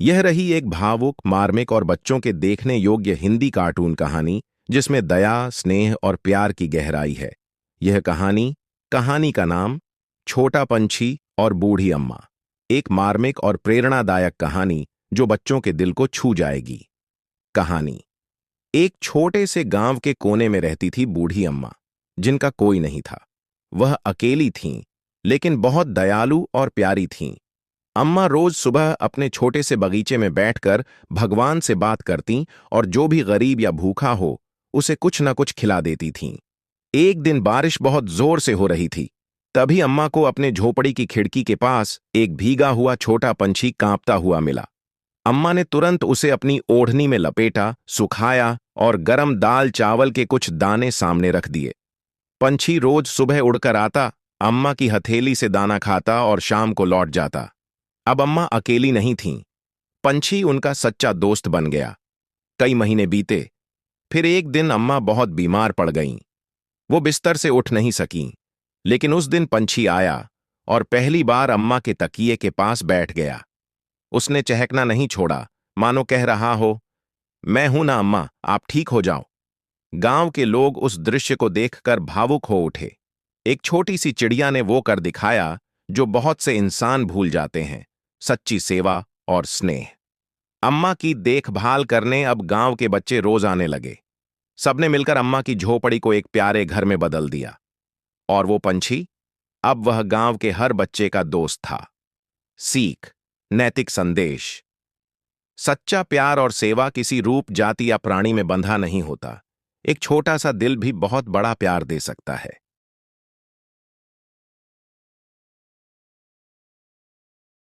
यह रही एक भावुक, मार्मिक और बच्चों के देखने योग्य हिंदी कार्टून कहानी जिसमें दया, स्नेह और प्यार की गहराई है। यह कहानी का नाम छोटा पंछी और बूढ़ी अम्मा। एक मार्मिक और प्रेरणादायक कहानी जो बच्चों के दिल को छू जाएगी। कहानी। एक छोटे से गांव के कोने में रहती थी बूढ़ी अम्मा, जिनका कोई नहीं था। वह अकेली थीं, लेकिन बहुत दयालु और प्यारी थीं। अम्मा रोज सुबह अपने छोटे से बगीचे में बैठकर भगवान से बात करतीं और जो भी गरीब या भूखा हो उसे कुछ न कुछ खिला देती थीं। एक दिन बारिश बहुत जोर से हो रही थी। तभी अम्मा को अपने झोपड़ी की खिड़की के पास एक भीगा हुआ छोटा पंछी कांपता हुआ मिला। अम्मा ने तुरंत उसे अपनी ओढ़नी में लपेटा, सुखाया और गरम दाल चावल के कुछ दाने सामने रख दिए। पंछी रोज सुबह उड़कर आता, अम्मा की हथेली से दाना खाता और शाम को लौट जाता। अब अम्मा अकेली नहीं थीं। पंछी उनका सच्चा दोस्त बन गया। कई महीने बीते। फिर एक दिन अम्मा बहुत बीमार पड़ गईं। वो बिस्तर से उठ नहीं सकीं। लेकिन उस दिन पंछी आया और पहली बार अम्मा के तकिए के पास बैठ गया। उसने चहकना नहीं छोड़ा, मानो कह रहा हो, मैं हूं ना अम्मा, आप ठीक हो जाओ। गांव के लोग उस दृश्य को देखकर भावुक हो उठे। एक छोटी सी चिड़िया ने वो कर दिखाया जो बहुत से इंसान भूल जाते हैं, सच्ची सेवा और स्नेह। अम्मा की देखभाल करने अब गांव के बच्चे रोज आने लगे। सबने मिलकर अम्मा की झोपड़ी को एक प्यारे घर में बदल दिया। और वो पंछी अब वह गांव के हर बच्चे का दोस्त था। सीख, नैतिक संदेश। सच्चा प्यार और सेवा किसी रूप, जाति या प्राणी में बंधा नहीं होता। एक छोटा सा दिल भी बहुत बड़ा प्यार दे सकता है।